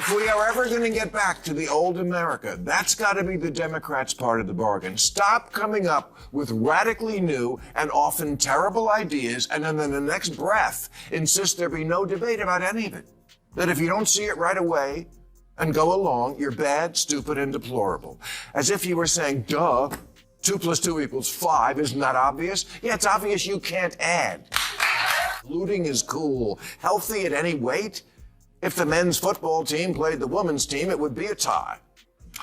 If we are ever going to get back to the old America, that's got to be the Democrats' part of the bargain. Stop coming up with radically new and often terrible ideas, and then in the next breath insist there be no debate about any of it. That if you don't see it right away and go along, you're bad, stupid, and deplorable. As if you were saying, duh, 2 + 2 = 5. Isn't that obvious? Yeah, it's obvious you can't add. Looting is cool. Healthy at any weight? If the men's football team played the women's team, it would be a tie.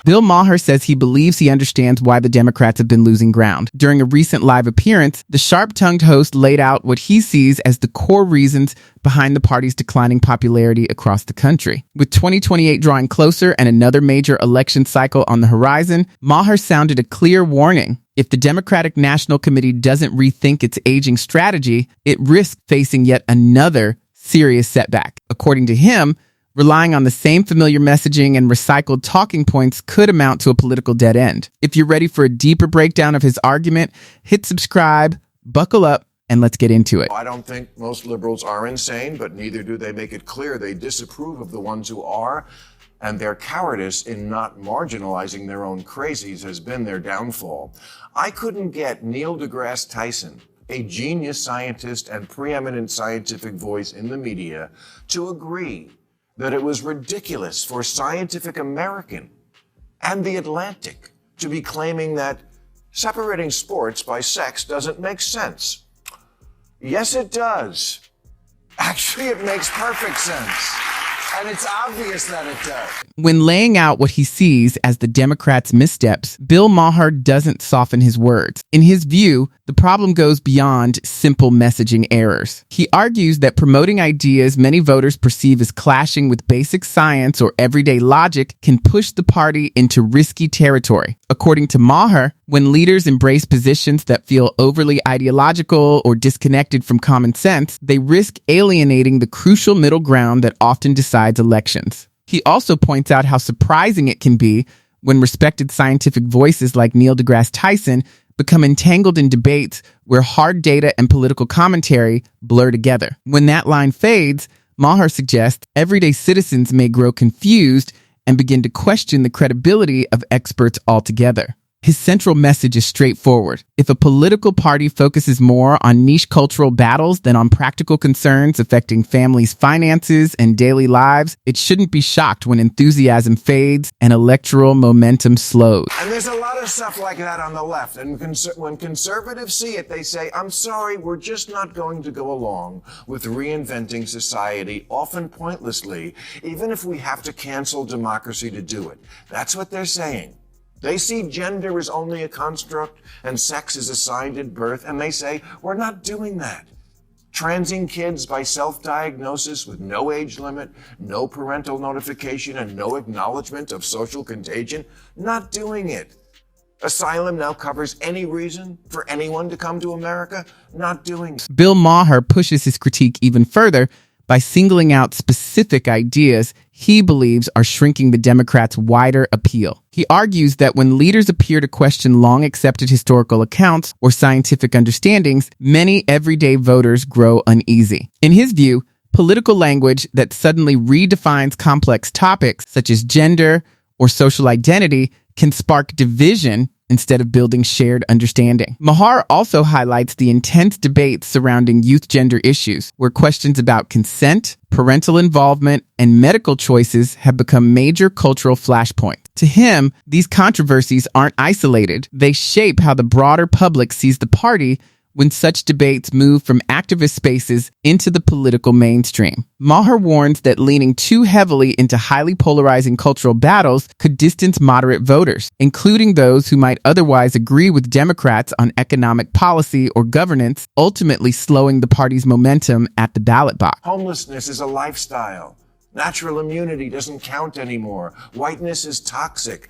Bill Maher says he believes he understands why the Democrats have been losing ground. During a recent live appearance, the sharp-tongued host laid out what he sees as the core reasons behind the party's declining popularity across the country. With 2028 drawing closer and another major election cycle on the horizon, Maher sounded a clear warning. If the Democratic National Committee doesn't rethink its aging strategy, it risks facing yet another serious setback. According to him, relying on the same familiar messaging and recycled talking points could amount to a political dead end. If you're ready for a deeper breakdown of his argument, hit subscribe, buckle up, and let's get into it. I don't think most liberals are insane, but neither do they make it clear they disapprove of the ones who are, and their cowardice in not marginalizing their own crazies has been their downfall. I couldn't get Neil deGrasse Tyson, a genius scientist and preeminent scientific voice in the media, to agree that it was ridiculous for Scientific American and The Atlantic to be claiming that separating sports by sex doesn't make sense. Yes, it does. Actually, it makes perfect sense. And it's obvious that it does. When laying out what he sees as the Democrats' missteps, Bill Maher doesn't soften his words. In his view, the problem goes beyond simple messaging errors. He argues that promoting ideas many voters perceive as clashing with basic science or everyday logic can push the party into risky territory. According to Maher, when leaders embrace positions that feel overly ideological or disconnected from common sense, they risk alienating the crucial middle ground that often decides elections. He also points out how surprising it can be when respected scientific voices like Neil deGrasse Tyson become entangled in debates where hard data and political commentary blur together. When that line fades, Maher suggests everyday citizens may grow confused and begin to question the credibility of experts altogether. His central message is straightforward. If a political party focuses more on niche cultural battles than on practical concerns affecting families' finances and daily lives, it shouldn't be shocked when enthusiasm fades and electoral momentum slows. And there's a lot of stuff like that on the left. And when conservatives see it, they say, I'm sorry, we're just not going to go along with reinventing society, often pointlessly, even if we have to cancel democracy to do it. That's what they're saying. They see gender as only a construct and sex is assigned at birth, and they say, we're not doing that. Transing kids by self-diagnosis with no age limit, no parental notification, and no acknowledgement of social contagion, not doing it. Asylum now covers any reason for anyone to come to America, not doing it. Bill Maher pushes his critique even further by singling out specific ideas he believes are shrinking the Democrats' wider appeal. He argues that when leaders appear to question long-accepted historical accounts or scientific understandings, many everyday voters grow uneasy. In his view, political language that suddenly redefines complex topics such as gender or social identity can spark division instead of building shared understanding. Maher also highlights the intense debates surrounding youth gender issues, where questions about consent, parental involvement, and medical choices have become major cultural flashpoints. To him, these controversies aren't isolated. They shape how the broader public sees the party when such debates move from activist spaces into the political mainstream. Maher warns that leaning too heavily into highly polarizing cultural battles could distance moderate voters, including those who might otherwise agree with Democrats on economic policy or governance, ultimately slowing the party's momentum at the ballot box. Homelessness is a lifestyle. Natural immunity doesn't count anymore. Whiteness is toxic.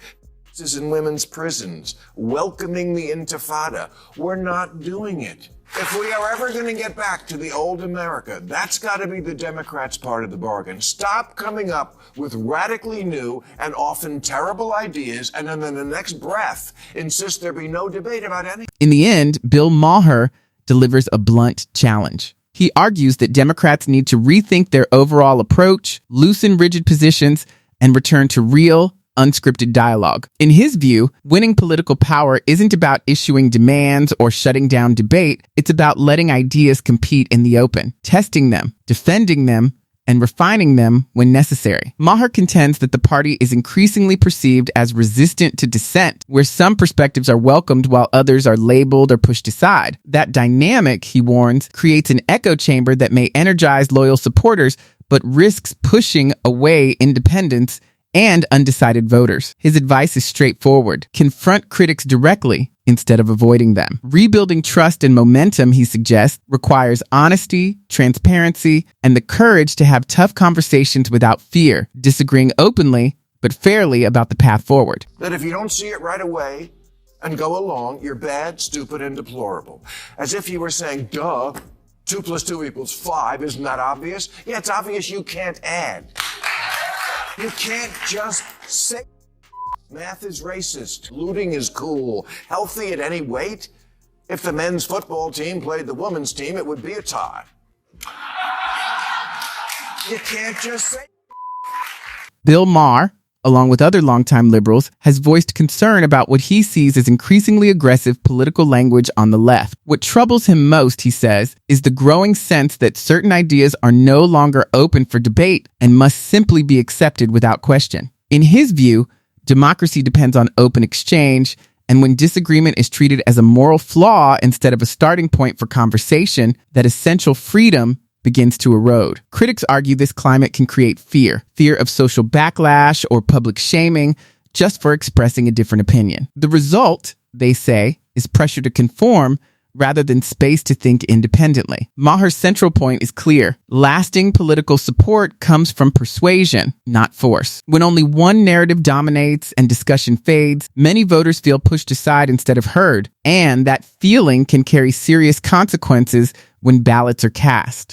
Is in women's prisons, welcoming the Intifada. We're not doing it. If we are ever going to get back to the old America, that's got to be the Democrats' part of the bargain. Stop coming up with radically new and often terrible ideas, and then in the next breath, insist there be no debate about anything. In the end, Bill Maher delivers a blunt challenge. He argues that Democrats need to rethink their overall approach, loosen rigid positions, and return to real, unscripted dialogue. In his view, winning political power isn't about issuing demands or shutting down debate. It's about letting ideas compete in the open, testing them, defending them, and refining them when necessary. Maher contends that the party is increasingly perceived as resistant to dissent, where some perspectives are welcomed while others are labeled or pushed aside. That dynamic, he warns, creates an echo chamber that may energize loyal supporters, but risks pushing away independents and undecided voters. His advice is straightforward. Confront critics directly instead of avoiding them. Rebuilding trust and momentum, he suggests, requires honesty, transparency, and the courage to have tough conversations without fear, disagreeing openly but fairly about the path forward. That if you don't see it right away and go along, you're bad, stupid, and deplorable. As if you were saying, duh, 2 + 2 = 5. Isn't that obvious? Yeah, it's obvious you can't add. You can't just say math is racist, looting is cool, healthy at any weight. If the men's football team played the women's team, it would be a tie. You can't just say. Bill Maher, along with other longtime liberals, has voiced concern about what he sees as increasingly aggressive political language on the left. What troubles him most, he says, is the growing sense that certain ideas are no longer open for debate and must simply be accepted without question. In his view, democracy depends on open exchange, and when disagreement is treated as a moral flaw instead of a starting point for conversation, that essential freedom begins to erode. Critics argue this climate can create fear of social backlash or public shaming just for expressing a different opinion. The result, they say, is pressure to conform rather than space to think independently. Maher's central point is clear. Lasting political support comes from persuasion, not force. When only one narrative dominates and discussion fades, many voters feel pushed aside instead of heard, and that feeling can carry serious consequences when ballots are cast.